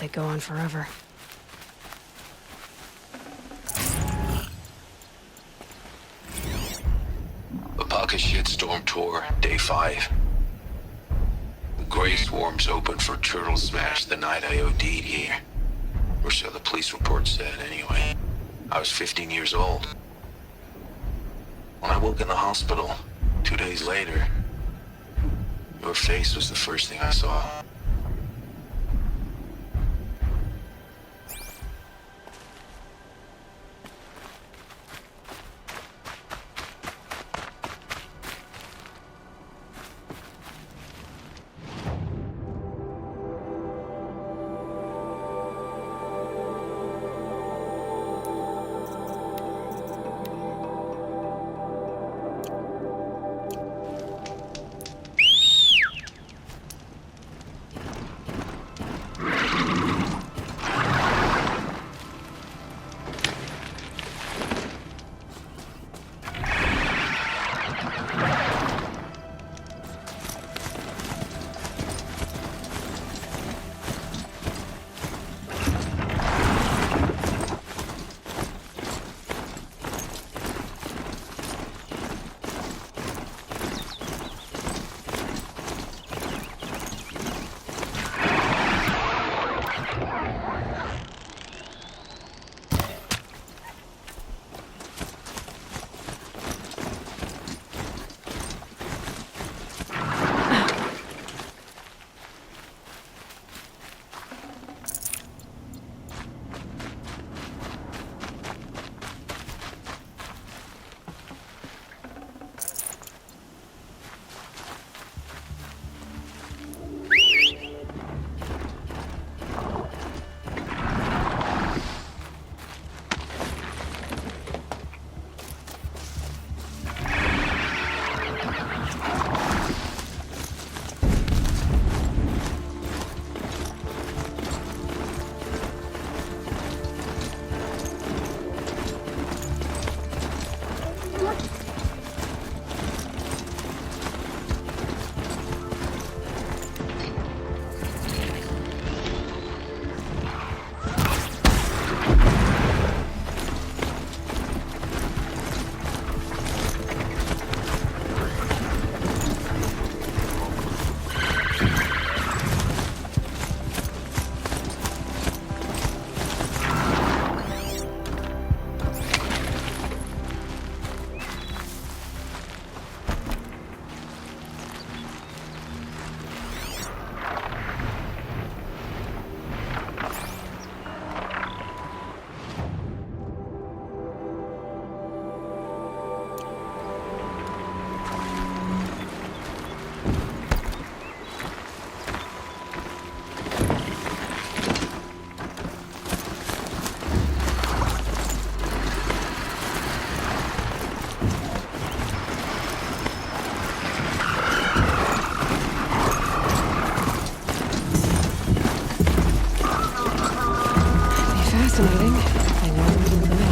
they go on forever. Apaka Shitstorm Tour, Day 5. The Grey Swarm's open for Turtle Smash the night I OD'd here. Or so the police report said, anyway. I was 15 years old. When I woke in the hospital, 2 days later, your face was the first thing I saw. Fascinating. I know it wouldn't be me.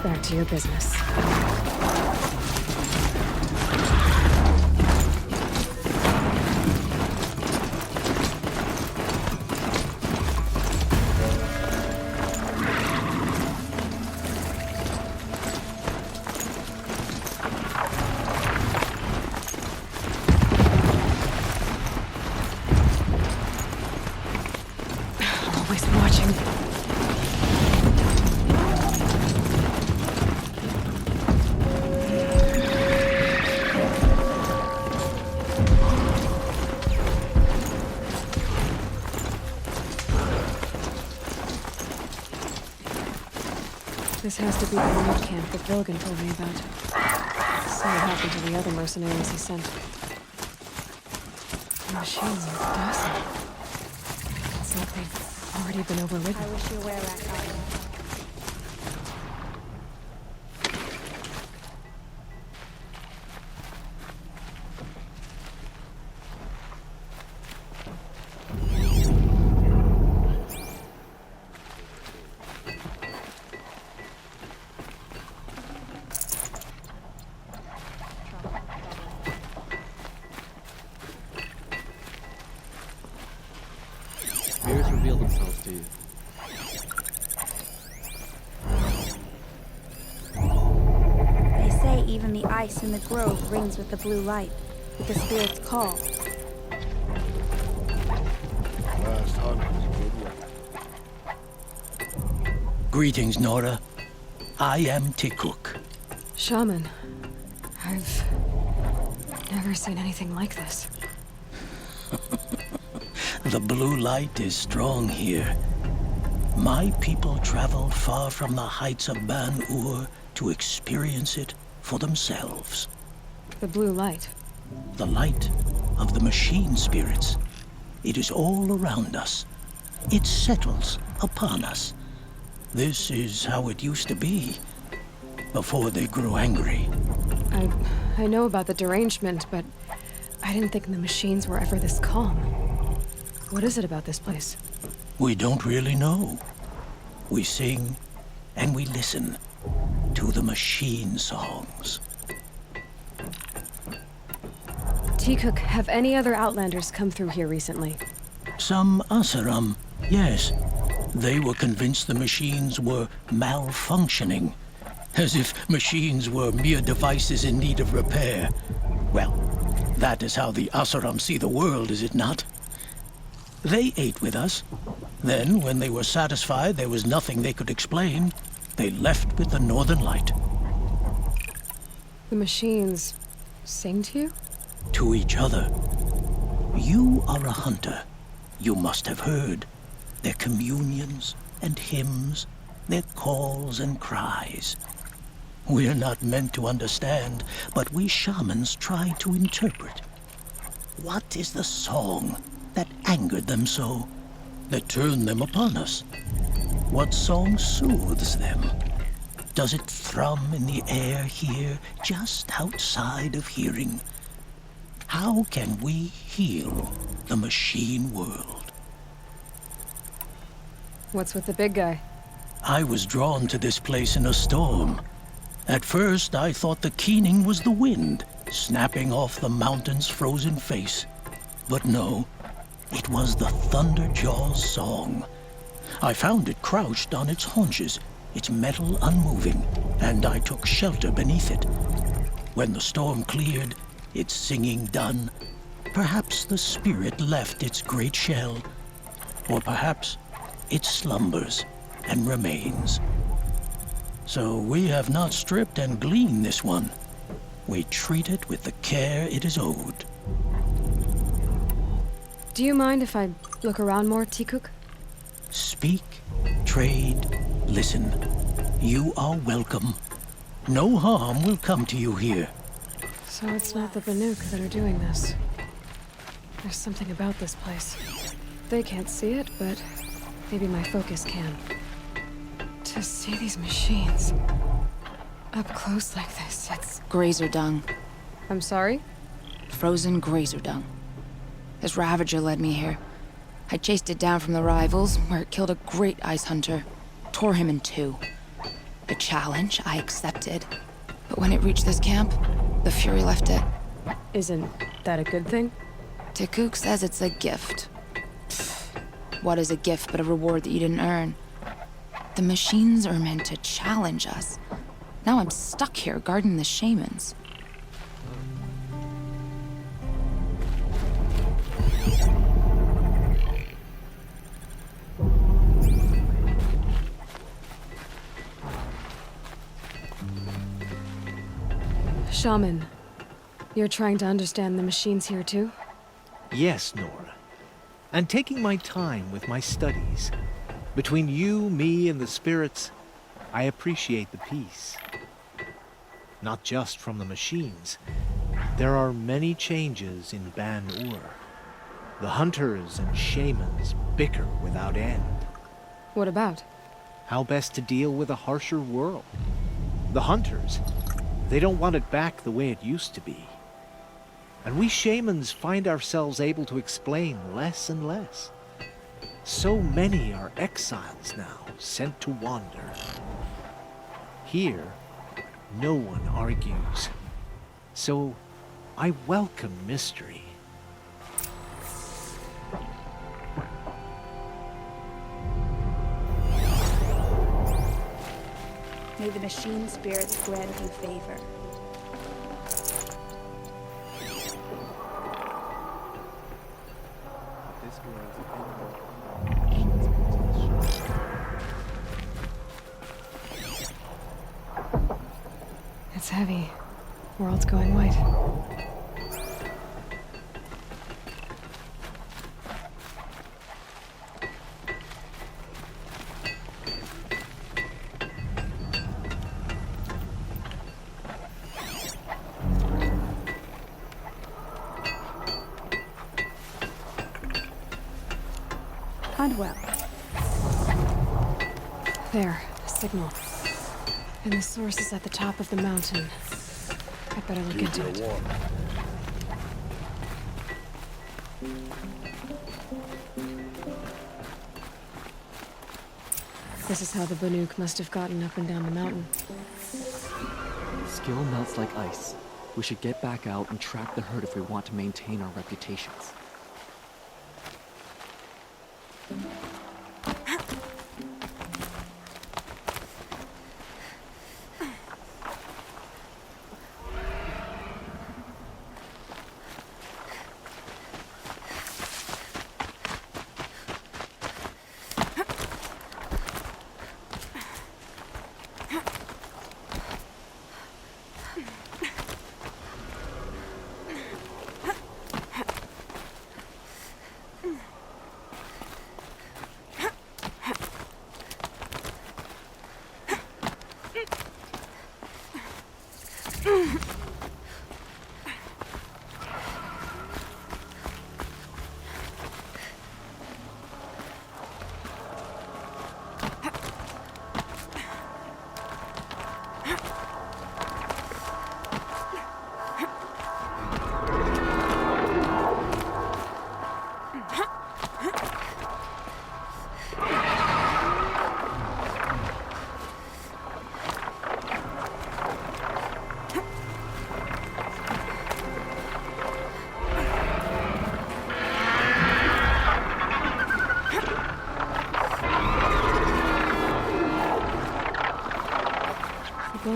Back to your business. Always watching. This has to be the remote camp that Vilgan told me about. So what happened to the other mercenaries he sent? The machines are docile. It's like they've already been overridden. I wish you were Rakari. Spirits reveal themselves to you. They say even the ice in the grove rings with the blue light, with the spirit's call. Last hunt was a good one. Greetings, Nora. I am Tikuk. Shaman. I've never seen anything like this. The blue light is strong here. My people traveled far from the heights of Ban-Ur to experience it for themselves. The blue light. The light of the machine spirits. It is all around us. It settles upon us. This is how it used to be, before they grew angry. I know about the derangement, but I didn't think the machines were ever this calm. What is it about this place? We don't really know. We sing and we listen to the machine songs. Tikuk, have any other Outlanders come through here recently? Some Asaram, yes. They were convinced the machines were malfunctioning, as if machines were mere devices in need of repair. Well, that is how the Asaram see the world, is it not? They ate with us. Then, when they were satisfied there was nothing they could explain, they left with the Northern Light. The machines sing to you? To each other. You are a hunter. You must have heard their communions and hymns, their calls and cries. We're not meant to understand, but we shamans try to interpret. What is the song that angered them so, that turned them upon us? What song soothes them? Does it thrum in the air here, just outside of hearing? How can we heal the machine world? What's with the big guy? I was drawn to this place in a storm. At first, I thought the keening was the wind, snapping off the mountain's frozen face. But no, it was the Thunderjaw's song. I found it crouched on its haunches, its metal unmoving, and I took shelter beneath it. When the storm cleared, its singing done, perhaps the spirit left its great shell, or perhaps it slumbers and remains. So we have not stripped and gleaned this one. We treat it with the care it is owed. Do you mind if I look around more, Tikuk? Speak, trade, listen. You are welcome. No harm will come to you here. So it's not the Banuk that are doing this. There's something about this place. They can't see it, but maybe my focus can. To see these machines up close like this, it's... Grazer dung. I'm sorry? Frozen grazer dung. This Ravager led me here. I chased it down from the rivals, where it killed a great ice hunter. Tore him in two. The challenge I accepted. But when it reached this camp, the Fury left it. Isn't that a good thing? Tikuk says it's a gift. Pfft, what is a gift but a reward that you didn't earn? The machines are meant to challenge us. Now I'm stuck here guarding the shamans. Shaman, you're trying to understand the machines here too? Yes, Nora. And taking my time with my studies. Between you, me, and the spirits, I appreciate the peace. Not just from the machines. There are many changes in Ban-Ur. The hunters and shamans bicker without end. What about? How best to deal with a harsher world. The hunters, they don't want it back the way it used to be. And we shamans find ourselves able to explain less and less. So many are exiles now, sent to wander. Here, no one argues. So, I welcome mystery. May the machine spirits grant you favor. It's heavy. World's going white. Hunt well. There, a signal. And the source is at the top of the mountain. I better look into it. This is how the Banuk must have gotten up and down the mountain. Skill melts like ice. We should get back out and track the herd if we want to maintain our reputations.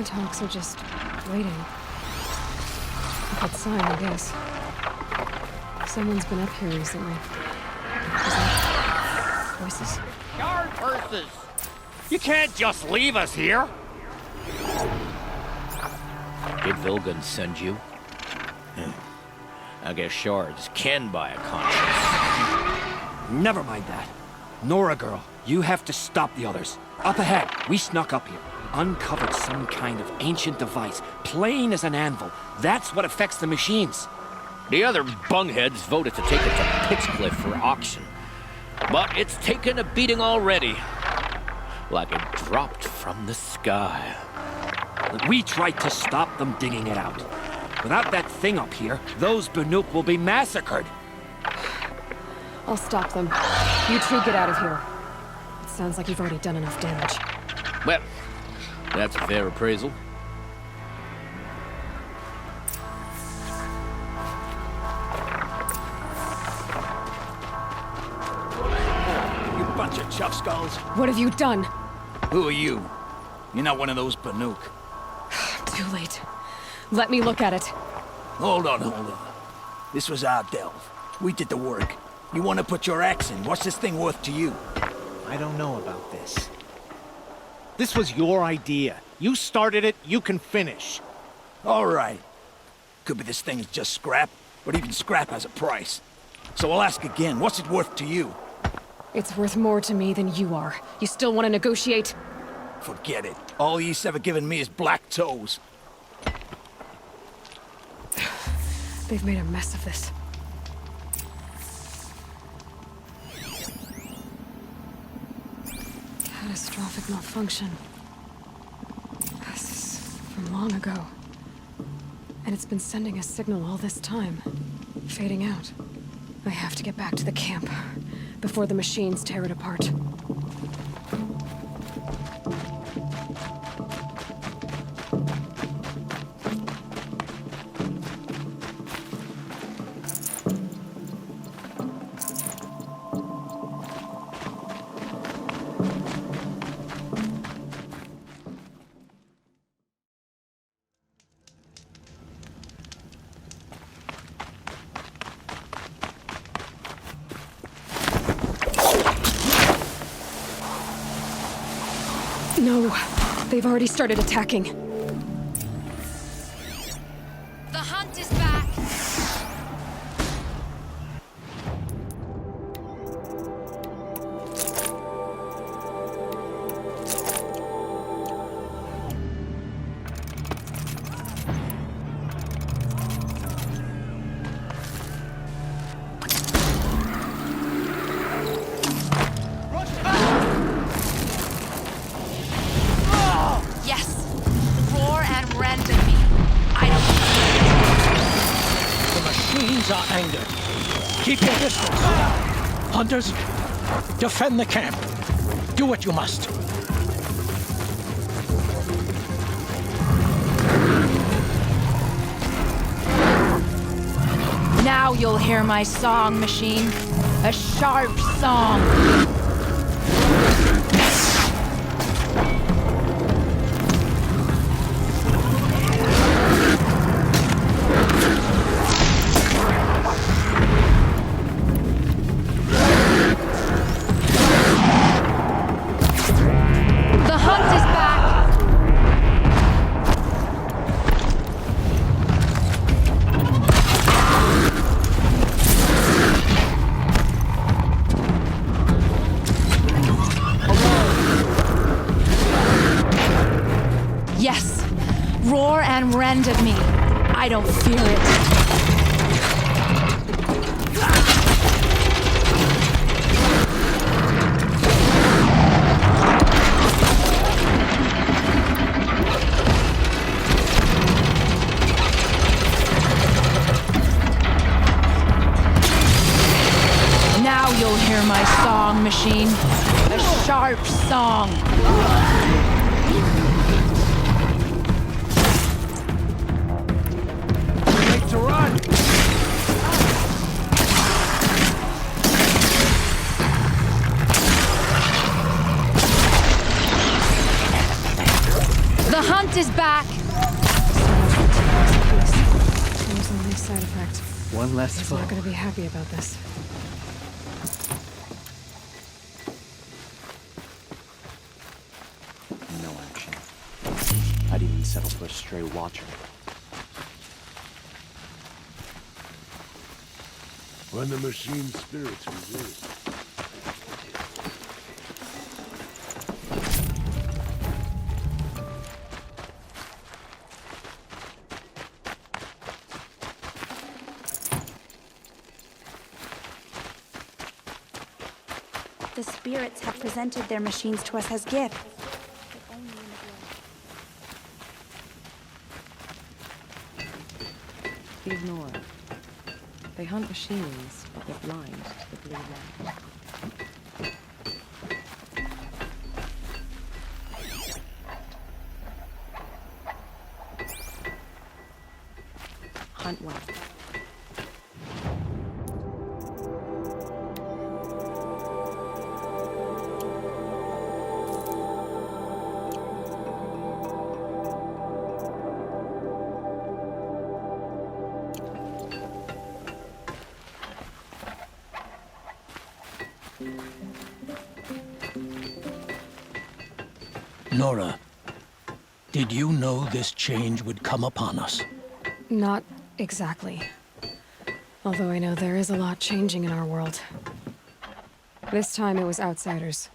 Hawks are just waiting. A good sign, I guess. Someone's been up here recently. Is that voices? Guard horses! You can't just leave us here! Did Vilgun send you? I guess shards can buy a conscience. Never mind that. Nora girl, you have to stop the others. Up ahead, we snuck up here. Uncovered some kind of ancient device, plain as an anvil. That's what affects the machines. The other bungheads voted to take it to Pitchcliff for auction. But it's taken a beating already. Like it dropped from the sky. We tried to stop them digging it out. Without that thing up here, those Banuk will be massacred. I'll stop them. You two get out of here. It sounds like you've already done enough damage. Well, That's a fair appraisal. You bunch of chuff skulls. What have you done? Who are you? You're not one of those Banuk. Too late. Let me look at it. Hold on. This was our delve. We did the work. You want to put your axe in? What's this thing worth to you? I don't know about this. This was your idea. You started it, you can finish. All right. Could be this thing is just scrap, but even scrap has a price. So I'll ask again, what's it worth to you? It's worth more to me than you are. You still want to negotiate? Forget it. All you've ever given me is black toes. They've made a mess of this. Catastrophic malfunction. This is from long ago. And it's been sending a signal all this time. Fading out. I have to get back to the camp before the machines tear it apart. No, they've already started attacking. The hunt is back! Yes! Roar and rend at me. I The machines are angered. Keep your distance. Hunters, defend the camp. Do what you must. Now you'll hear my song, machine. A sharp song. The hunt is back! Yes, roar and rend at me. I don't fear it. Now you'll hear my song, machine. A sharp song. Make to run! The hunt is back! There's only a side effect. One less He's foe. not gonna be happy about this. No action. I'd even settle for a stray watcher. When the machine spirits resist. The spirits have presented their machines to us as gifts. Ignore. They hunt machines, but they're blind to the blue light. hunt well. Nora, did you know this change would come upon us? Not exactly. Although I know there is a lot changing in our world. This time it was outsiders.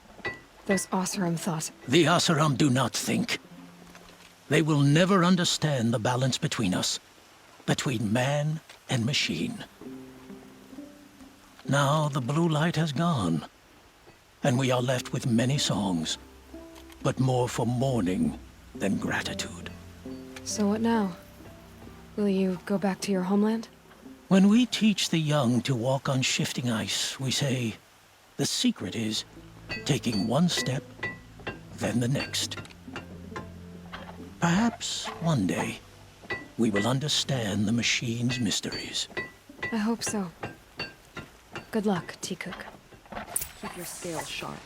Those Oseram thought. The Oseram do not think. They will never understand the balance between us, between man and machine. Now the blue light has gone, and we are left with many songs, but more for mourning than gratitude. So what now? Will you go back to your homeland? When we teach the young to walk on shifting ice, we say, the secret is taking one step, then the next. Perhaps one day, we will understand the machine's mysteries. I hope so. Good luck, T-Cook. Keep your scales sharp.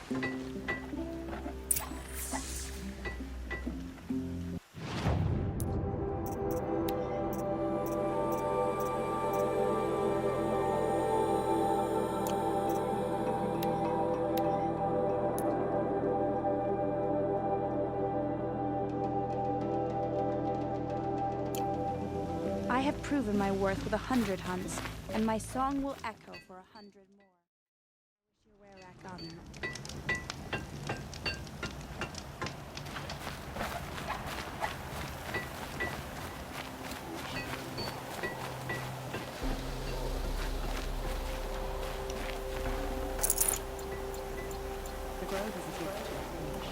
I have proven my worth with 100 hunts, and my song will echo for 100 more. I wish you were back on that. The grove is a gift to a finish.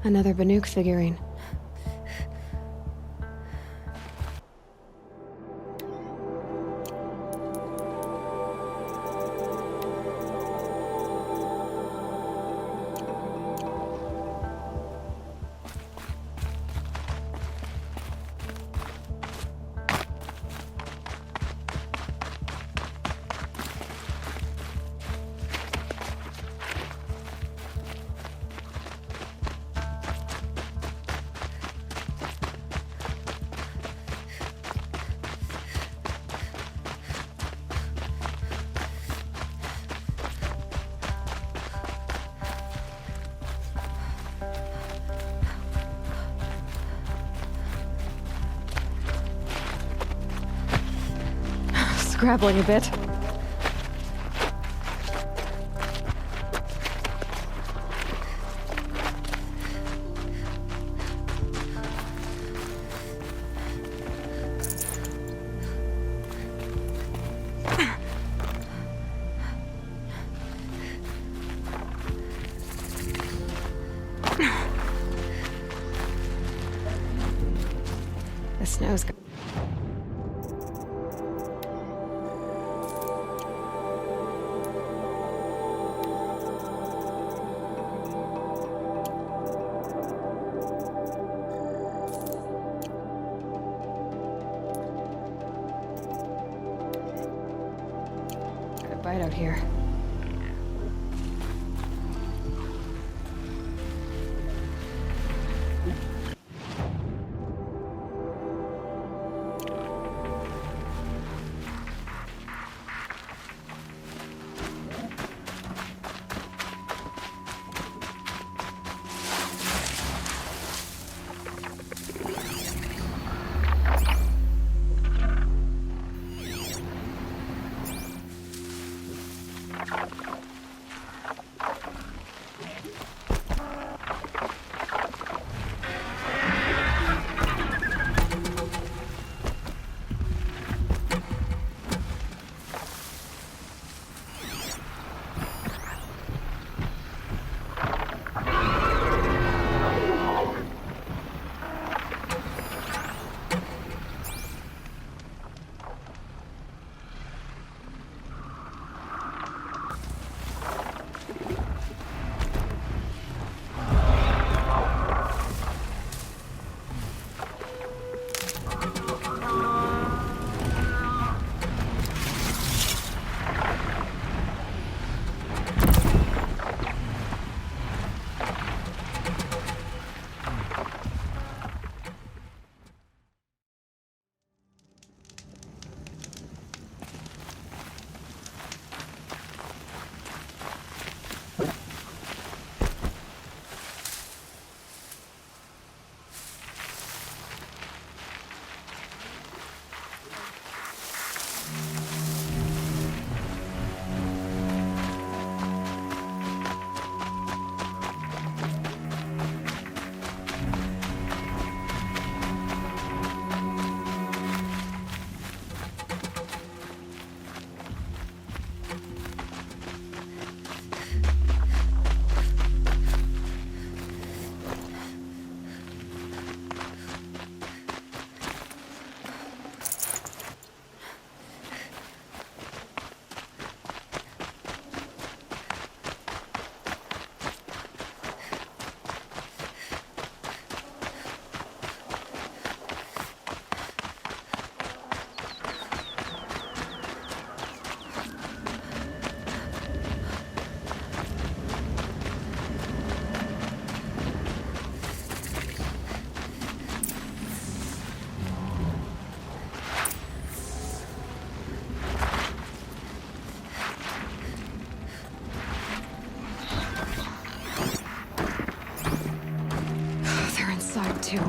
Another Banuk figurine. Scrabbling a bit. The Snow's go- Got a bite out here. They're inside too.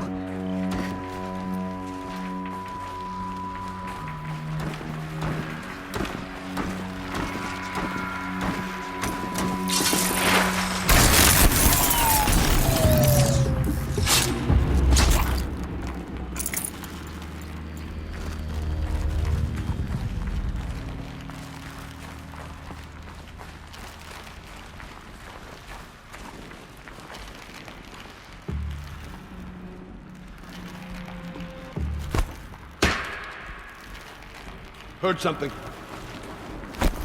Heard something.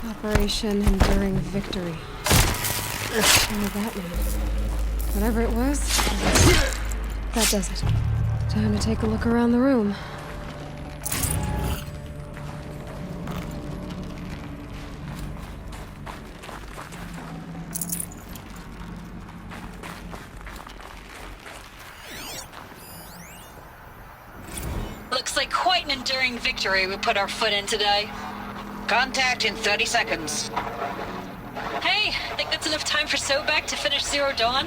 Operation Enduring Victory. What did that mean? Whatever it was, that does it. Time to take a look around the room. Looks like quite an enduring victory we put our foot in today. Contact in 30 seconds. Hey, think that's enough time for Sobek to finish Zero Dawn?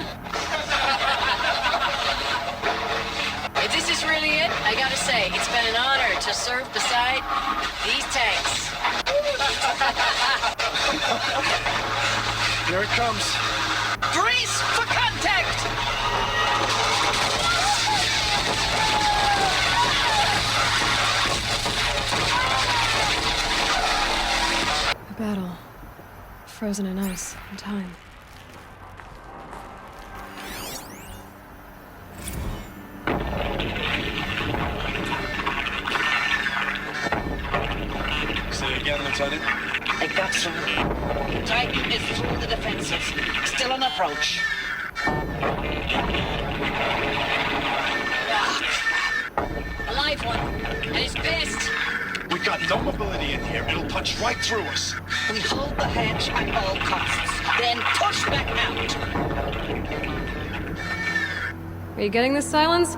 If this is really it, I gotta say, it's been an honor to serve beside these tanks. Here it comes. Brace for contact! A battle. Frozen in ice and time. Lieutenant? They got through. Titan is through the defenses. Still on approach. A live one. And he's pissed. We've got no mobility in here. It'll punch right through us. We hold the hedge at all costs. Then push back out. Are you getting this, Silence?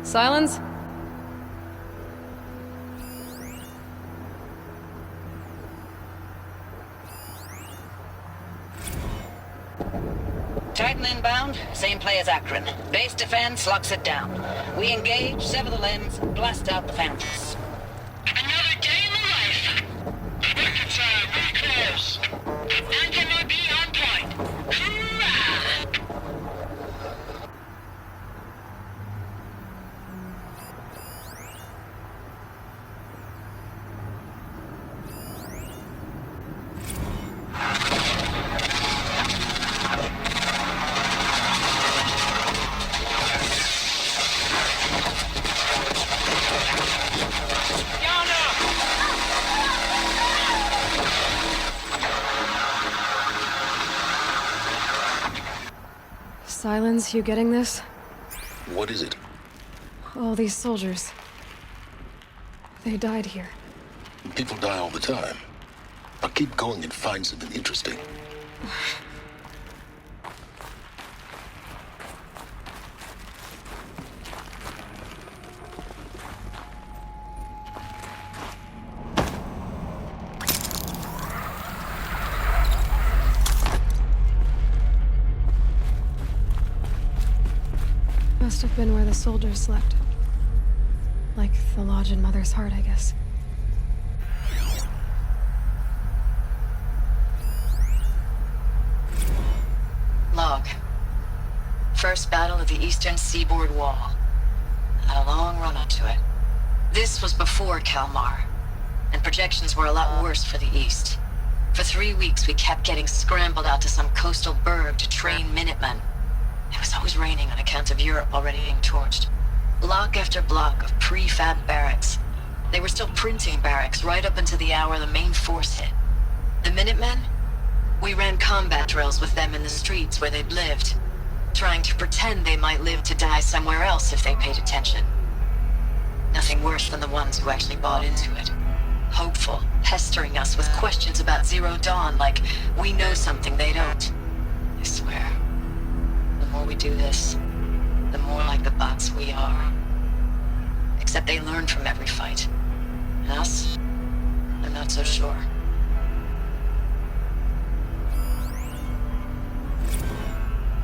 Silence? Titan inbound, same play as Akron. Base defense locks it down. We engage, sever the limbs, blast out the phantoms. Another day in the life. Reconcile, we're close. Anti-MOB on point. Hoorah! Silence, you getting this? What is it? All these soldiers. They died here. People die all the time. I'll keep going and find something interesting. Must have been where the soldiers slept. Like the lodge in Mother's Heart, I guess. Log. First battle of the eastern seaboard wall. Had a long run up to it. This was before Kalmar, and projections were a lot worse for the east. For 3 weeks, we kept getting scrambled out to some coastal burg to train Minutemen. It was always raining on account of Europe already being torched. Block after block of prefab barracks. They were still printing barracks right up until the hour the main force hit. The Minutemen? We ran combat drills with them in the streets where they'd lived, trying to pretend they might live to die somewhere else if they paid attention. Nothing worse than the ones who actually bought into it. Hopeful, pestering us with questions about Zero Dawn like we know something they don't. I swear. The more we do this, the more like the bots we are. Except they learn from every fight. And us? I'm not so sure.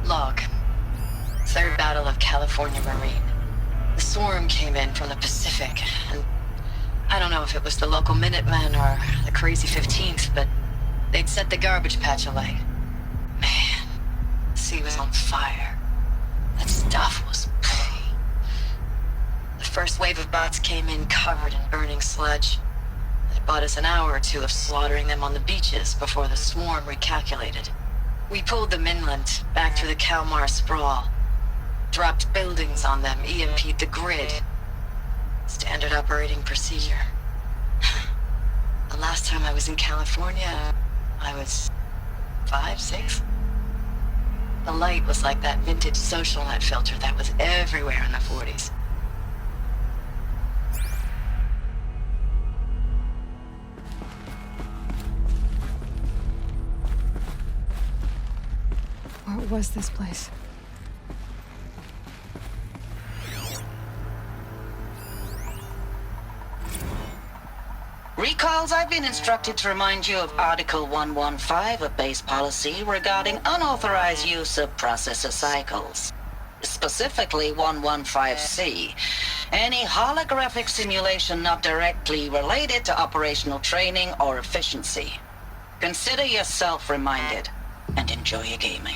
Log. Third Battle of California Marine. The swarm came in from the Pacific, and I don't know if it was the local Minutemen or the crazy 15th, but they'd set the garbage patch alight. Man, the sea was on fire. That stuff was... The first wave of bots came in covered in burning sludge. It bought us an hour or two of slaughtering them on the beaches before the swarm recalculated. We pulled them inland, back through the Kalmar sprawl. Dropped buildings on them, EMP'd the grid. Standard operating procedure. The last time I was in California, I was 5, 6? The light was like that vintage social net filter that was everywhere in the 40s. What was this place? Recalls, I've been instructed to remind you of Article 115 of base policy regarding unauthorized use of processor cycles. Specifically 115C. Any holographic simulation not directly related to operational training or efficiency. Consider yourself reminded and enjoy your gaming.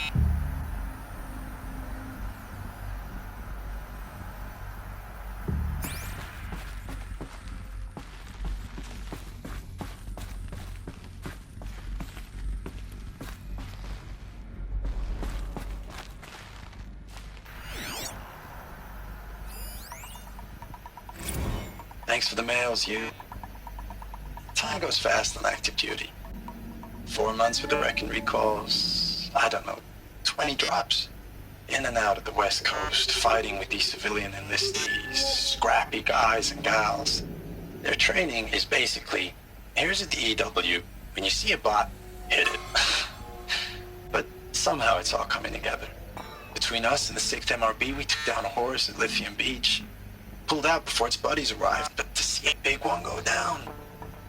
Thanks for the mails, you. Time goes fast on active duty. 4 months with the wrecking recalls, I don't know, 20 drops. In and out of the West Coast, fighting with these civilian enlistees, scrappy guys and gals. Their training is basically, here's a DEW, when you see a bot, hit it. But somehow it's all coming together. Between us and the 6th MRB, we took down a horse at Lithium Beach. Pulled out before its buddies arrived, but to see a big one go down,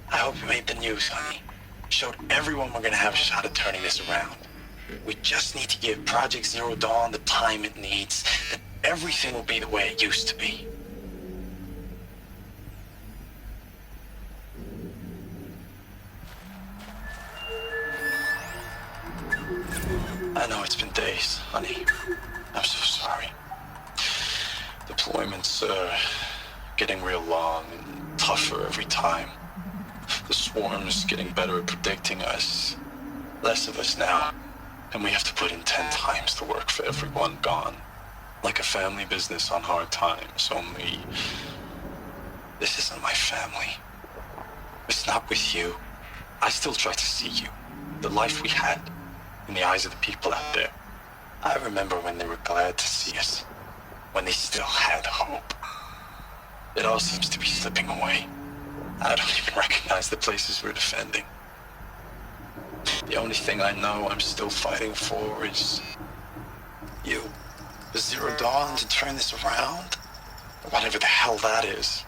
I hope you made the news, honey. Showed everyone we're gonna have a shot at turning this around. We just need to give Project Zero Dawn the time it needs, then everything will be the way it used to be. I know it's been days, honey. I'm so sorry. Deployments are getting real long and tougher every time. The swarm's getting better at predicting us. Less of us now. And we have to put in 10 times the work for everyone gone. Like a family business on hard times, only... This isn't my family. It's not with you. I still try to see you. The life we had. In the eyes of the people out there. I remember when they were glad to see us. When they still had hope. It all seems to be slipping away. I don't even recognize the places we're defending. The only thing I know I'm still fighting for is... you. The Zero Dawn to turn this around? Whatever the hell that is.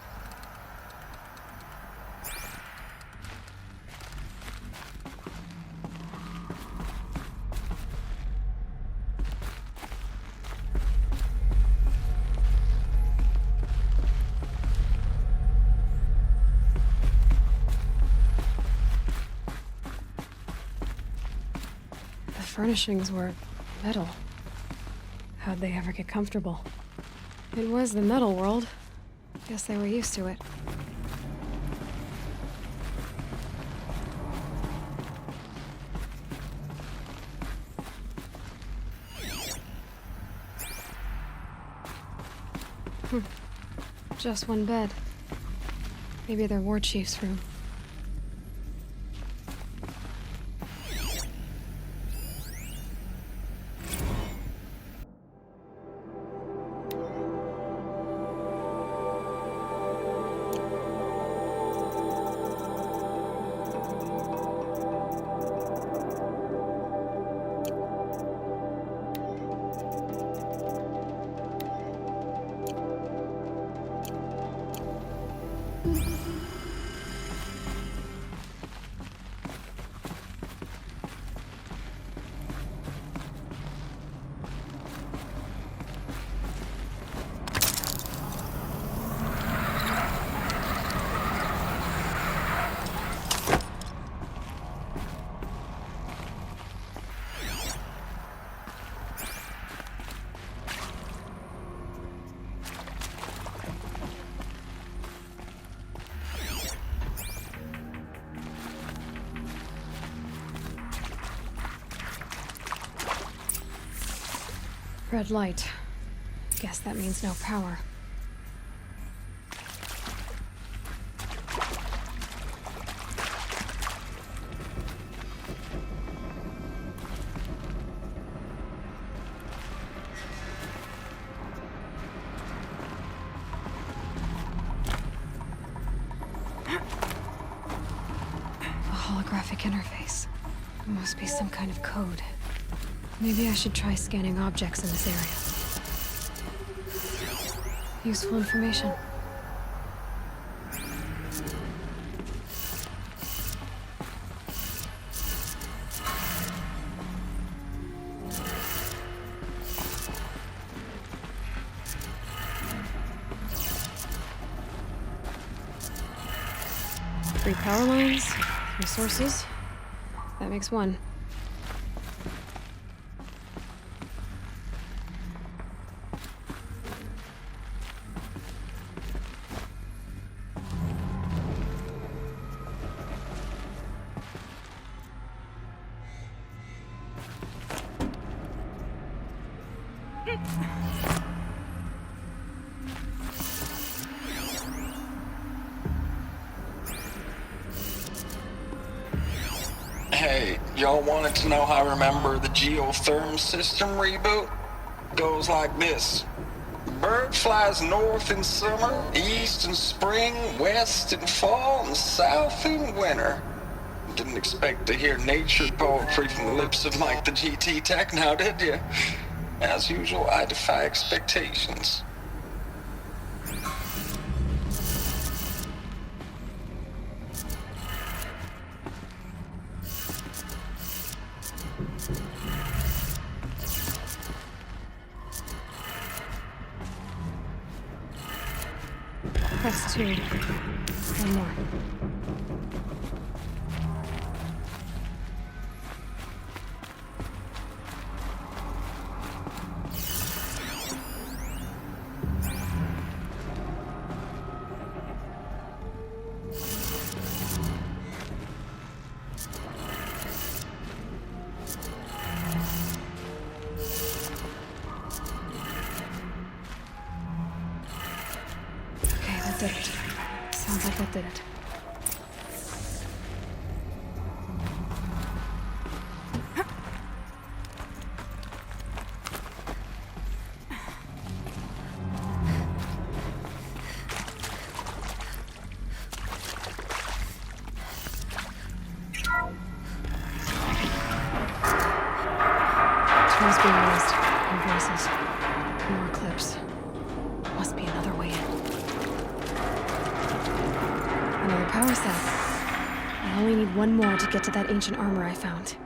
The furnishings were metal. How'd they ever get comfortable? It was the metal world. Guess they were used to it. Just one bed. Maybe their war chief's room. Red light. Guess that means no power. A holographic interface. It must be some kind of code. Maybe I should try scanning objects in this area. Useful information. Three power lines, 3 sources. That makes 1. Y'all wanted to know how I remember the geotherm system reboot? Goes like this. Bird flies north in summer, east in spring, west in fall, and south in winter. Didn't expect to hear nature poetry from the lips of Mike the GT Tech now, did you? As usual, I defy expectations. That's 2. One more. Did it. Sounds like that did it. Trees being raised, and voices. More clips. Must be another way in. Another power cell. I only need one more to get to that ancient armor I found.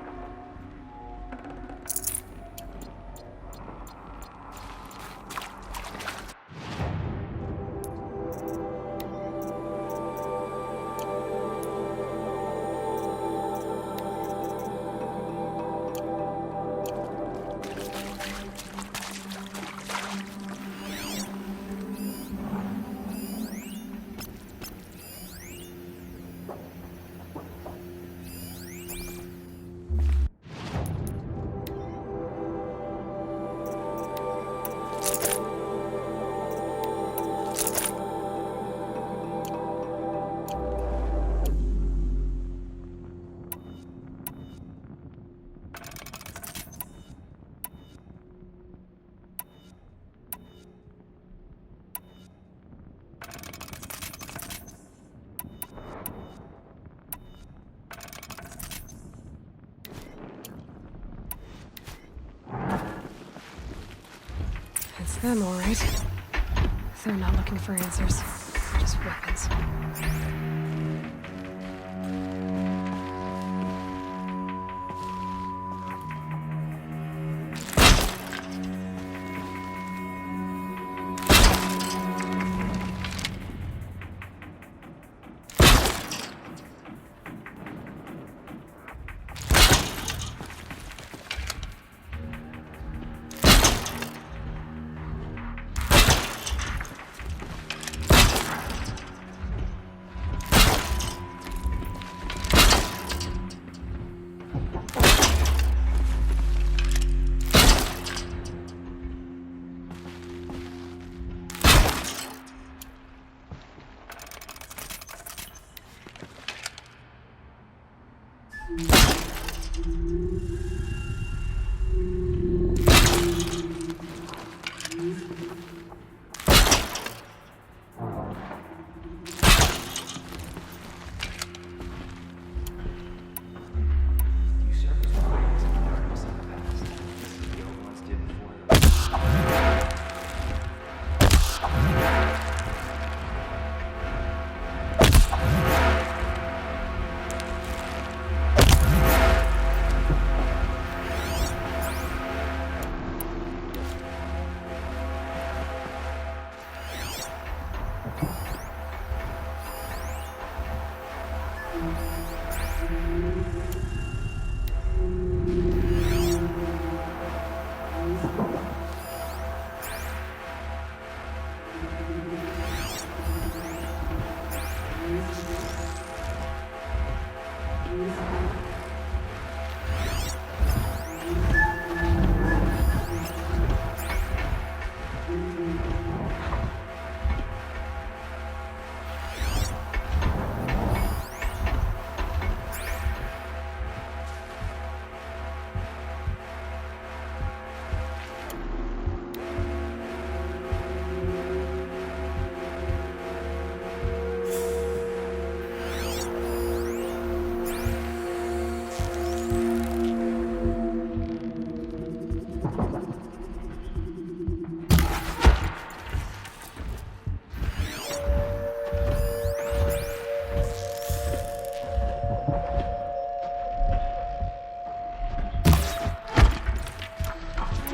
It's them, all right. They're not looking for answers, just weapons.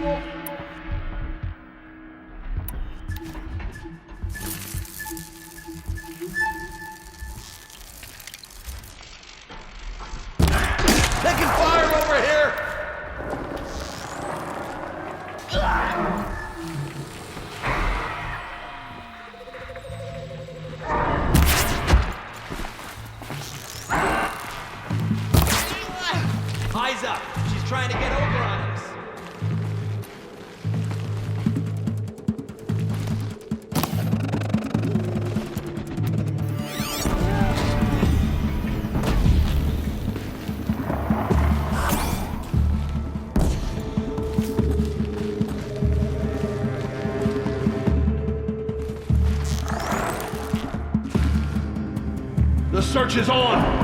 Taking fire over here! Eyes up! She's trying to get over on us! The search is on!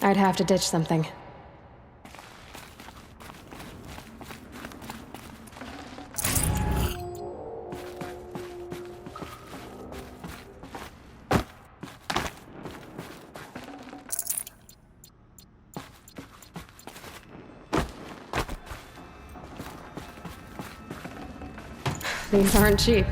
I'd have to ditch something. These aren't cheap.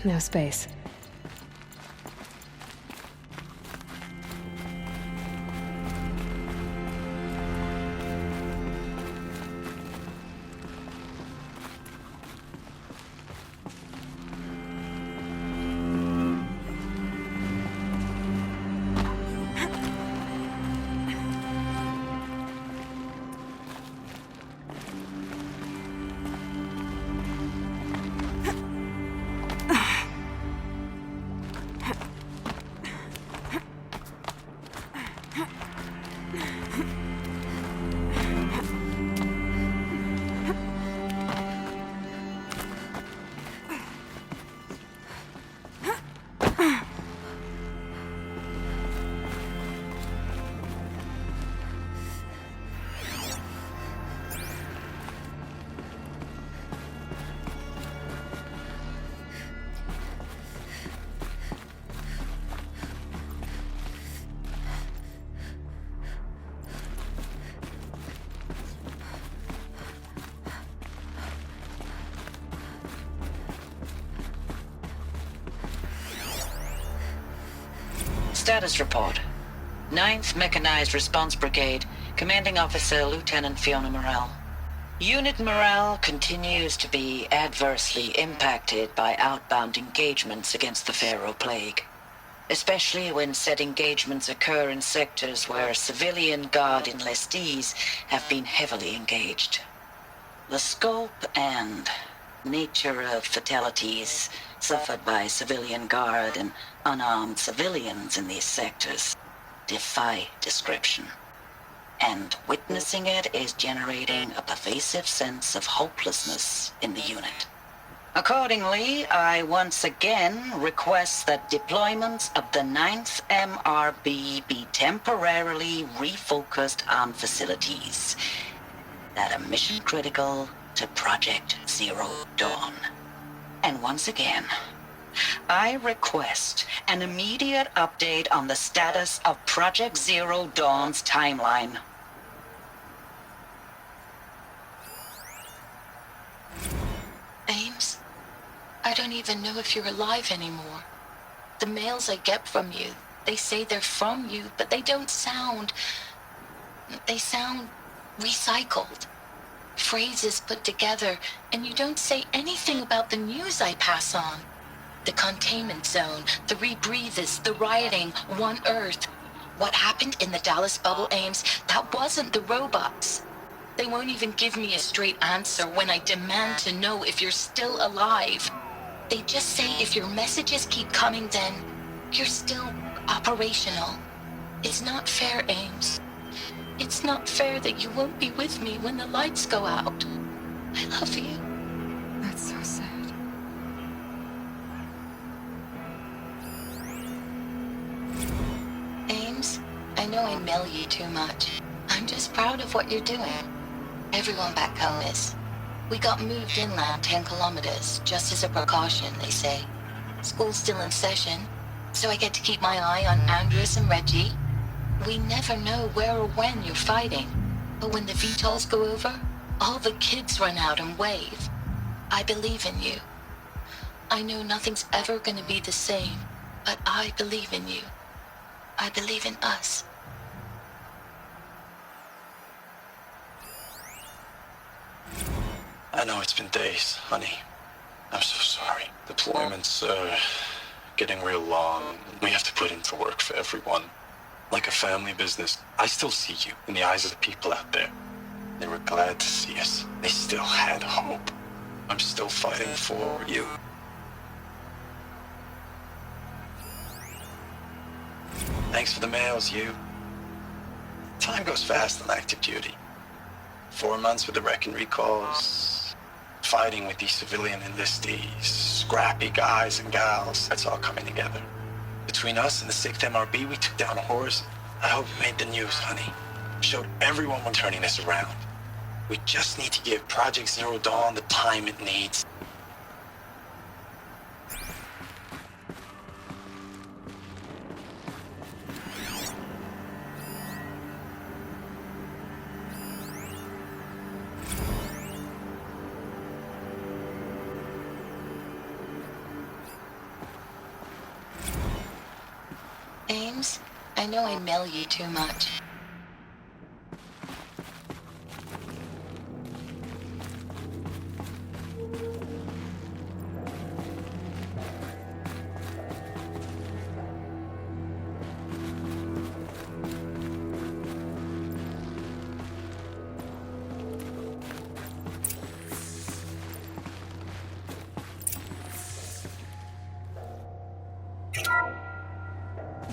No space. Status report. 9th Mechanized Response Brigade, Commanding Officer Lieutenant Fiona Morell. Unit morale continues to be adversely impacted by outbound engagements against the Pharaoh Plague, especially when said engagements occur in sectors where civilian guard enlistees have been heavily engaged. The scope and nature of fatalities suffered by civilian guard and unarmed civilians in these sectors defy description. And witnessing it is generating a pervasive sense of hopelessness in the unit. Accordingly, I once again request that deployments of the 9th MRB be temporarily refocused on facilities that are mission critical to Project Zero Dawn. And once again, I request an immediate update on the status of Project Zero Dawn's timeline. Ames, I don't even know if you're alive anymore. The mails I get from you, they say they're from you, but they don't sound... They sound recycled. Phrases put together, and you don't say anything about the news I pass on. The containment zone, the rebreathers, the rioting, One Earth. What happened in the Dallas bubble, Ames, that wasn't the robots. They won't even give me a straight answer when I demand to know if you're still alive. They just say if your messages keep coming, then you're still operational. It's not fair, Ames. It's not fair that you won't be with me when the lights go out. I love you. That's so sad. Ames, I know I mail you too much. I'm just proud of what you're doing. Everyone back home is. We got moved inland 10 kilometers, just as a precaution, they say. School's still in session, so I get to keep my eye on Andres and Reggie. We never know where or when you're fighting, but when the VTOLs go over, all the kids run out and wave. I believe in you. I know nothing's ever gonna be the same, but I believe in you. I believe in us. I know it's been days, honey. I'm so sorry. Deployments are getting real long. We have to put in the work for everyone. Like a family business. I still see you in the eyes of the people out there. They were glad to see us. They still had hope. I'm still fighting for you. Thanks for the mails, you. Time goes fast on active duty. 4 months with the wreck and recalls. Fighting with these civilian enlistees. Scrappy guys and gals. That's all coming together. Between us and the 6th MRB, we took down a horse. I hope it made the news, honey. Showed everyone we're turning this around. We just need to give Project Zero Dawn the time it needs. Ames, I know I mail you too much.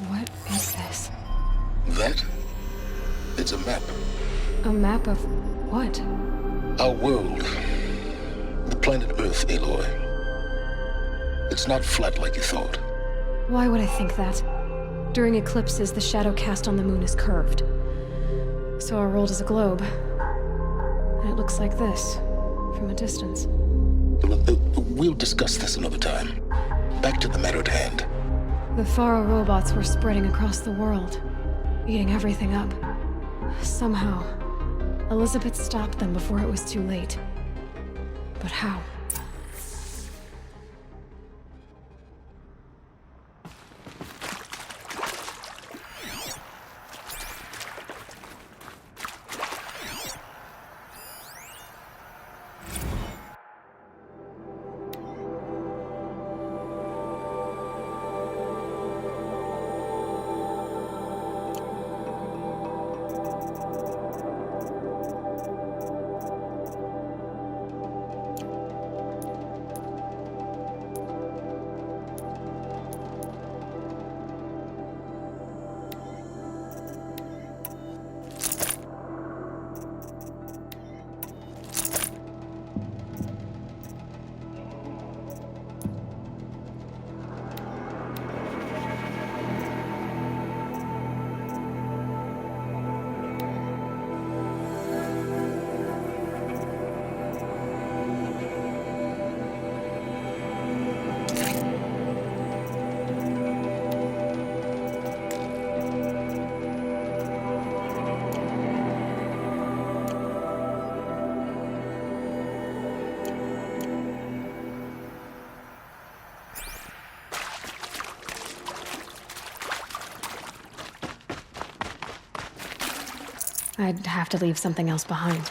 What is this? That? It's a map. A map of what? Our world. The planet Earth, Aloy. It's not flat like you thought. Why would I think that? During eclipses, the shadow cast on the moon is curved. So our world is a globe. And it looks like this, from a distance. We'll discuss this another time. Back to the matter at hand. The Faro robots were spreading across the world, eating everything up. Somehow, Elizabeth stopped them before it was too late. But how? I'd have to leave something else behind.